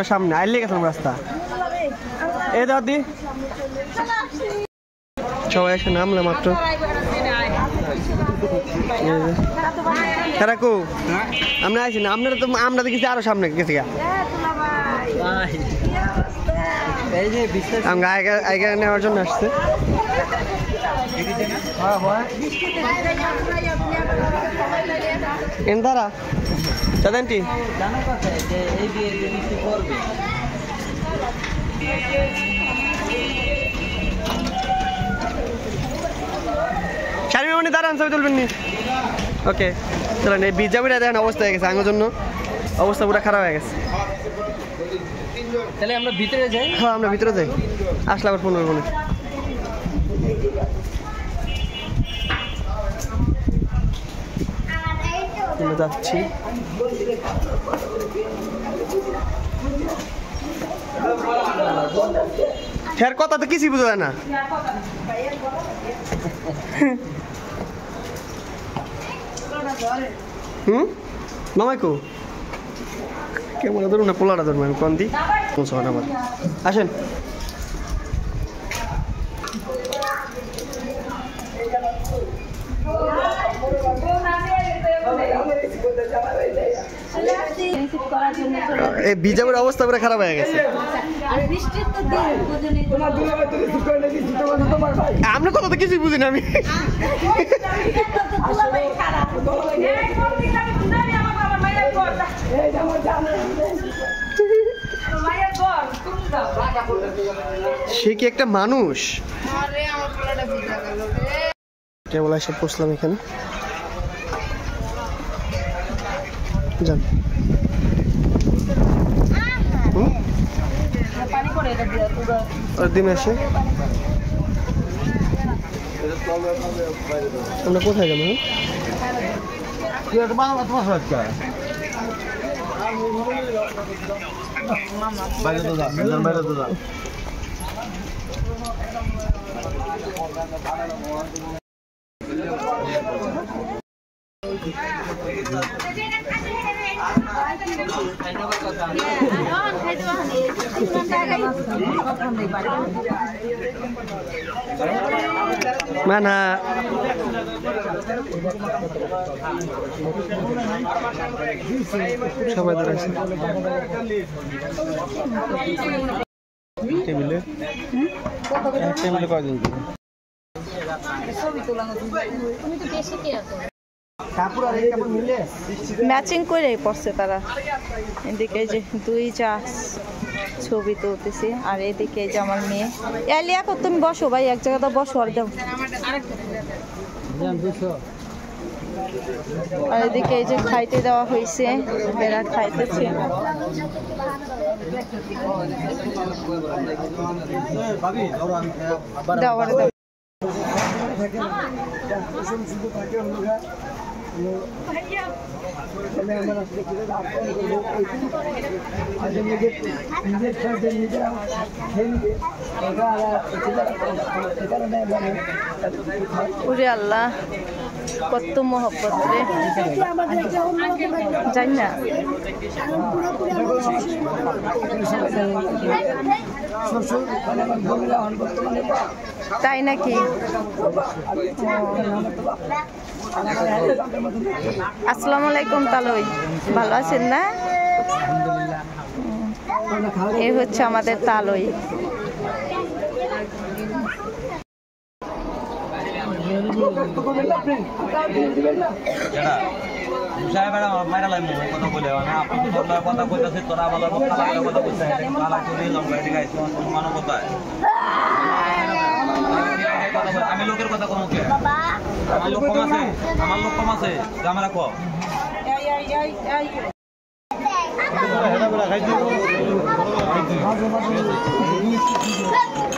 সামনে আইলে গেছিলাম রাস্তা এ দাদি সবাই এসে নামলে মাত্র রাখো আমরা আইছি না আপনারা তো আমরা দেখেছি আরো সামনে গেছি আইগা নেওয়ার জন্য আসছে দাঁড়া দাদানটি শারমিন মনে দাঁড়ান ছবি তুলবেন নি ওকে চলেন এই বিজাবিটা দেখেন অবস্থা হয়ে গেছে আঙের জন্য অবস্থা পুরো খারাপ হয়ে গেছে তাহলে আমরা ভিতরে যাই হ্যাঁ আমরা ভিতরে যাই আসলে আবার ফোন করবো না যাচ্ছি ফের কথা তো কিছুই বুঝা যায় না মামাইকো কেমন ধরুন না পোলাটা ধরুন আমি কোন দিই আবার আসেন এই বিজাবের অবস্থা পুরো খারাপ হয়ে গেছে আমরা কথা তো কিছুই বুঝি না আমি সে কি একটা মানুষ কেবল এসে পৌঁছলাম এখানে যান দিনে আসে আমরা কোথায় যাবো বাইরে তো যা mana সবাই ধরেছে টেবিলে টেবিলে কয়জন ম্যাচিং করে পড়ছে তারা এদিকে যে দুই চা ছবি তুলতেছি আর এদিকে যে আমার মেয়ে এলিয়া তুমি বসো ভাই এক জায়গাতে বসো আর যাও আর এদিকে এই যে খাইতে দেওয়া হয়েছে এরা খাইতেছে ওরে আল্লাহ কত মহব্বত রে জানি না তাই নাকি আসসালামু আলাইকুম তালই ভালো আছেন না এই হচ্ছে আমাদের তালই আমি লোকের কথা কম আমার লোক কম আছে জামা রাখো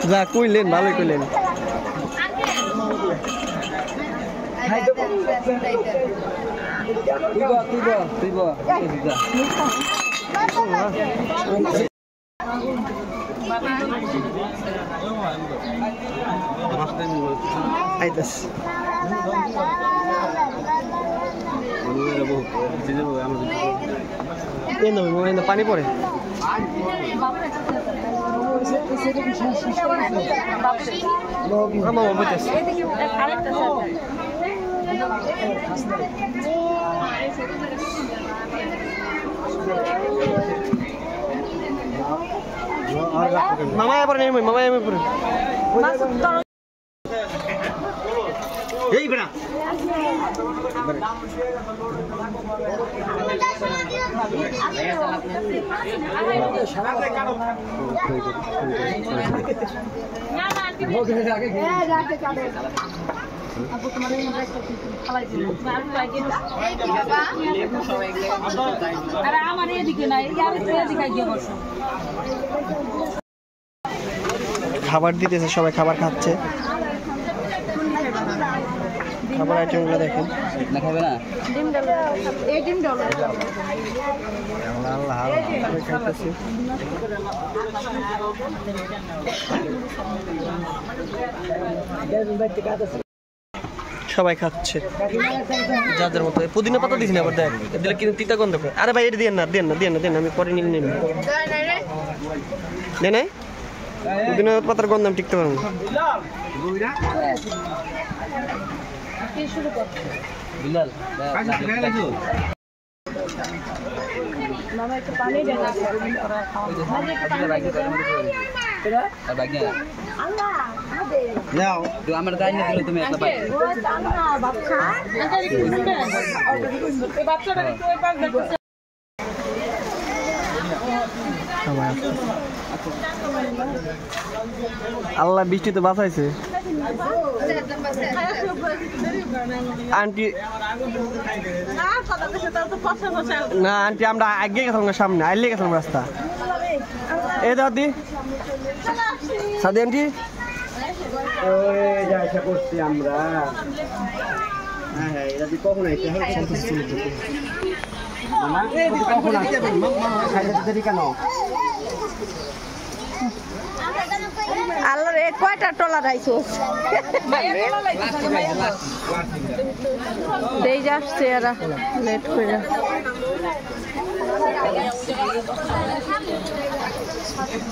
যা কইলেন ভালোই কইলেন পানি পড়ে মামা এবার নেই মামা এমনি পরে এই বেড়া খাবার দিতেছে সবাই খাবার খাচ্ছে খাবার আইটেমগুলো দেখেন না খাবে না সবাই খাচ্ছে যাদের মতো পুদিনা পাতা দিস না আবার দেখ দিলে কিন্তু তিতা গন্ধ করে আরে ভাই এটা দিয়ে না দেন না দেন না দেন আমি পরে নিয়ে নেব দেন নাই পুদিনা পাতার গন্ধ আমি টিকতে পারবো বিলাল মামা একটু পানি দেন আমার গায়ে নিয়ে দিলে তুমি একটা পাই আল্লাহ বৃষ্টি তো বাঁচাইছে আন্টি না আন্টি আমরা আগে গেছিলাম সামনে আইলে গেছিলাম রাস্তা এই দাদি সাদি আন্টি করছি আমরা হ্যাঁ এটা কখন আইছে কখন আসছে কেন আল্লাহ রে কয়টা টলা রাইছো দেই যাচ্ছে এরা লেট করে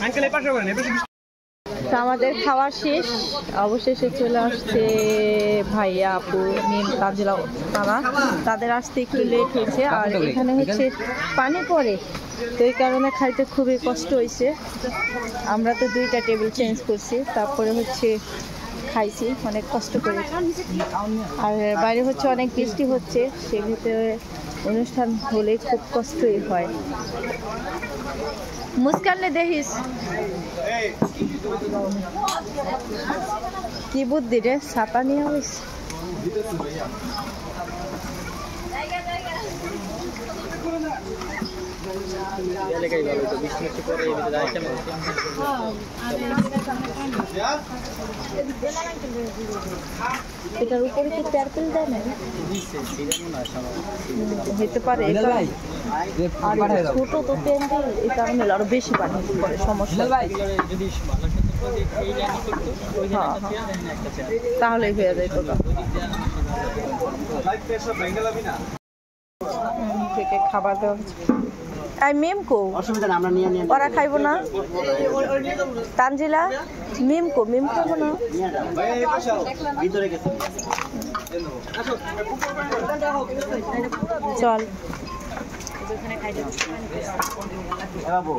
আঙ্কেল এই পাশে করেন তো আমাদের খাওয়া শেষ অবশেষে চলে আসছে ভাইয়া আপু মিম তাজলা তারা তাদের আসতে একটু লেট হয়েছে আর এখানে হচ্ছে পানি পড়ে তো এই কারণে খাইতে খুবই কষ্ট হয়েছে আমরা তো 2টা টেবিল চেঞ্জ করছি তারপরে হচ্ছে খাইছি অনেক কষ্ট করে আর বাইরে হচ্ছে অনেক বৃষ্টি হচ্ছে সে ভিতরে অনুষ্ঠান হলে খুব কষ্টই হয় মুস্কানে দেখিস কি বুদ্ধি রে ছাতা নিয়ে হইস এটার উপরে কি টার্পেল দেয় না হতে পারে আর ছোট তো প্যান্ডেল এই কারণে আরো বেশি পানি পড়ে সমস্যা তাহলে হয়ে যায় তো থেকে খাবার দেওয়া হচ্ছে আই মেম কো অসুবিধা না আমরা নিয়ে নিয়ে ওরা খাইবো না তানজিলা মিম কো মিম খাবো না ভিতরে গেছে চল ওখানে খাই দাও বাবু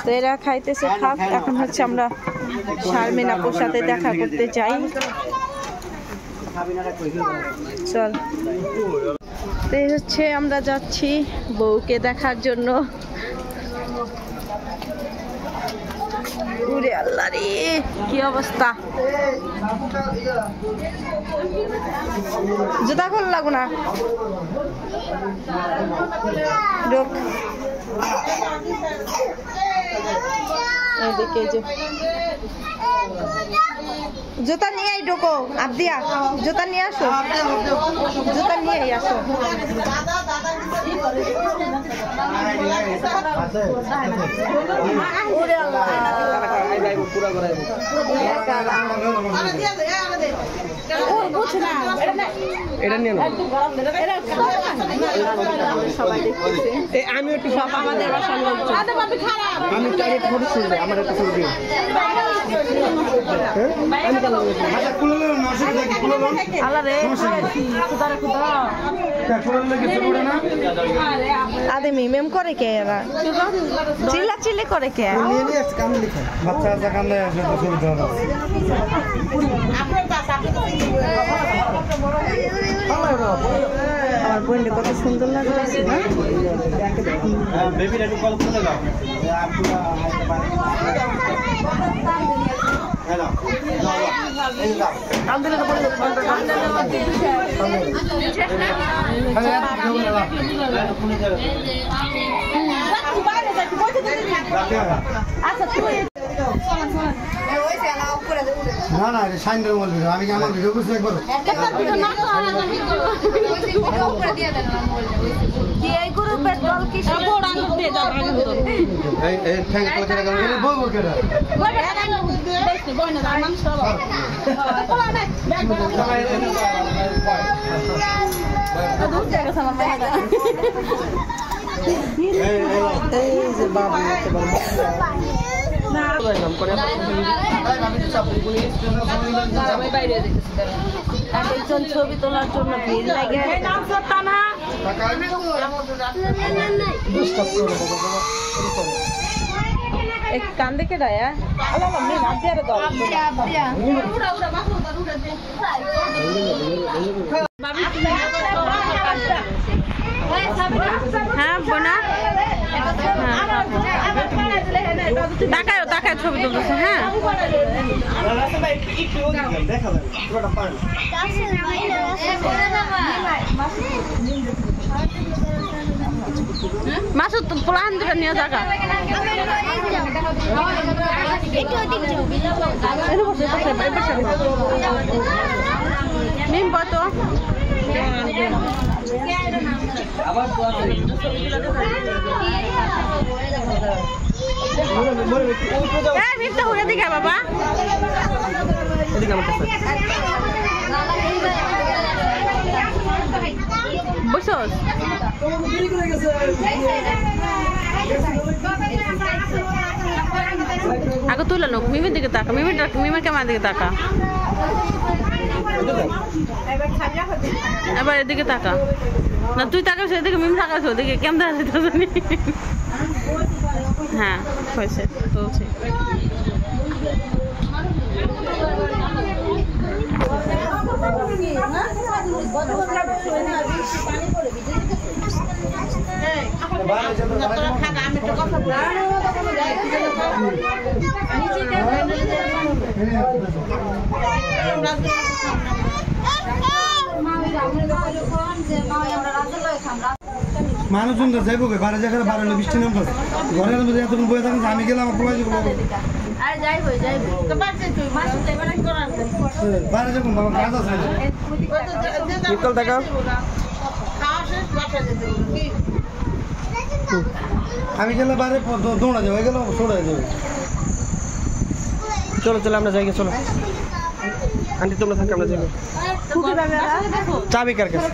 তো এরা খাইতেছে খাক এখন হচ্ছে আমরা শারমিন আপুর সাথে দেখা করতে চাই চল তো হচ্ছে আমরা যাচ্ছি বউকে দেখার জন্য ওরে আল্লাহ রে কি অবস্থা জুতা খোল লাগো না ঢোক এদিকে যে জুতা নিয়ে ঢোকো আবদিয়া জুতা নিয়ে আসো জুতা নিয়ে আসো এটা নিয়ে নাও আমি একটু সব আমাদের বাসার লোকজন আমি টাইট ফটো শুনবে আমার একটা ছবি দিও আদে মিমেম করে কে এরা চিল্লা চিল্লি করে কে আমার বোনটা কত সুন্দর লাগছে না না না সাইন্ডের বলবি আমি কি আমার ভিডিও করছি একবার কি এই গ্রুপের দল কি এই ঠ্যাং তো চলে গেল বলবো কেডা এই যে বাবা একজন ছবি তোলার জন্য ভিড় লাগে কান দেখে রায়া হ্যাঁ বোনা তাকায় তাকায় ছবি তুলতেছে হ্যাঁ মাসুদ পোলাহান দুটা নিয়ে জায়গা নিম কত মিথ্যা হয়ে দিকে বাবা বসোস আগে তুলে লোক মিমির দিকে তাকা মিমির কেমন দিকে তাকা এবার এদিকে তাকা না তুই তাকাস এদিকে মিম তাকাস ওদিকে কেমন দেখা যেত হ্যাঁ হয়েছে চলছে মানুষজন তো যাইব বারে যেখানে বারে বৃষ্টি নাম ঘরের মধ্যে এতক্ষণ বয়ে থাকেন আমি গেলাম আমার প্রবাস বারে যখন বাবা কাজ আছে দেখাও আমি গেলে বাইরে দৌড়া যাবো গেলে সরে যাবে চলো চলো আমরা যাই চলো আন্টি তোমরা থাকো আমরা যাবো চাবি কার কাছে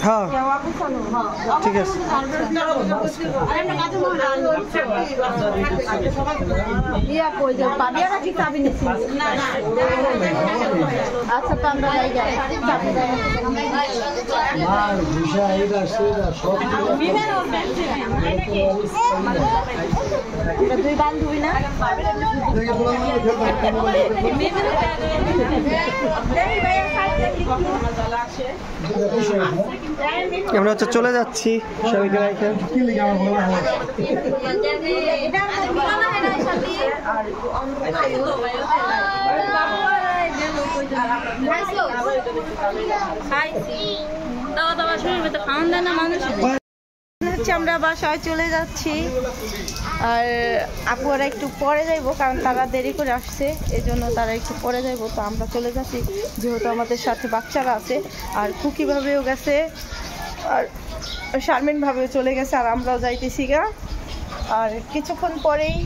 হ্যাঁ ঠিক আছে আচ্ছা তো আমরা দুই বান্ধবী না আমরা হচ্ছে চলে যাচ্ছি সবাইকে রাখে খাইছি হচ্ছে আমরা বাসায় চলে যাচ্ছি, আর আপুরা একটু পরে যাইবো কারণ তারা দেরি করে আসছে, এই জন্য তারা একটু পরে যাইবো। তো আমরা চলে যাচ্ছি যেহেতু আমাদের সাথে বাচ্চারা আছে, আর খুকি ভাবেও গেছে, আর শারমিন ভাবেও চলে গেছে, আর আমরাও যাইতেছি গা। আর কিছুক্ষণ পরেই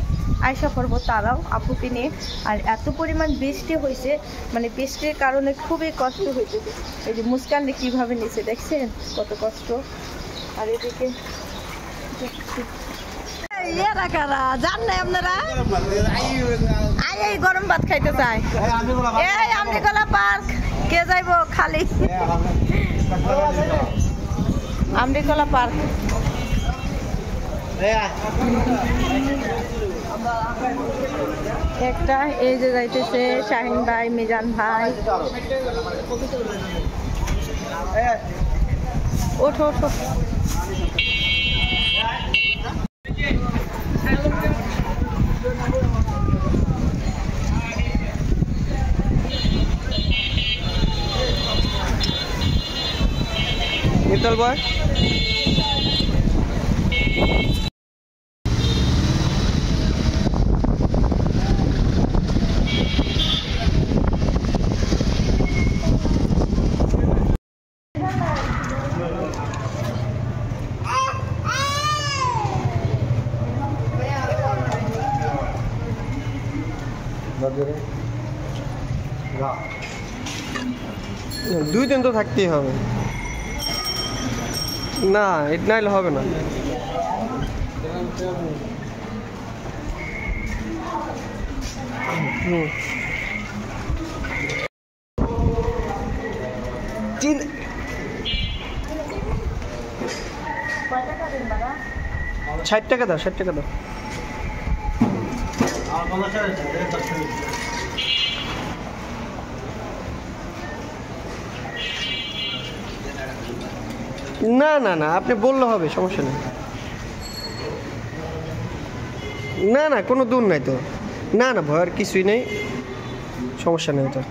আয়সা করবো তারাও আপুকে নিয়ে। আর এত পরিমাণ বৃষ্টি হয়েছে, মানে বৃষ্টির কারণে খুবই কষ্ট হয়েছে। এই যে মুস্কানকে কীভাবে নিচে দেখছেন কত কষ্ট। আর এদিকে জান নাই আপনারা এই গরম ভাত খাইতে চাই, এই আমরিকলা পার্ক কে যাইব খালি আমরিকলা পার্ক। একটা এই যে যাইতেছে শাহিন ভাই, মিজান ভাই, ওঠো ওঠো। মিত্তল বয় দুই দিন তো থাকতেই হবে না, এটা নাইলে হবে না। ষাট টাকা দাও, 60 টাকা দাও। না না না, আপনি বললে হবে, সমস্যা নেই। না না, কোনো দূর নাই তো, না না ভয়ের কিছুই নেই, সমস্যা নেই এটা।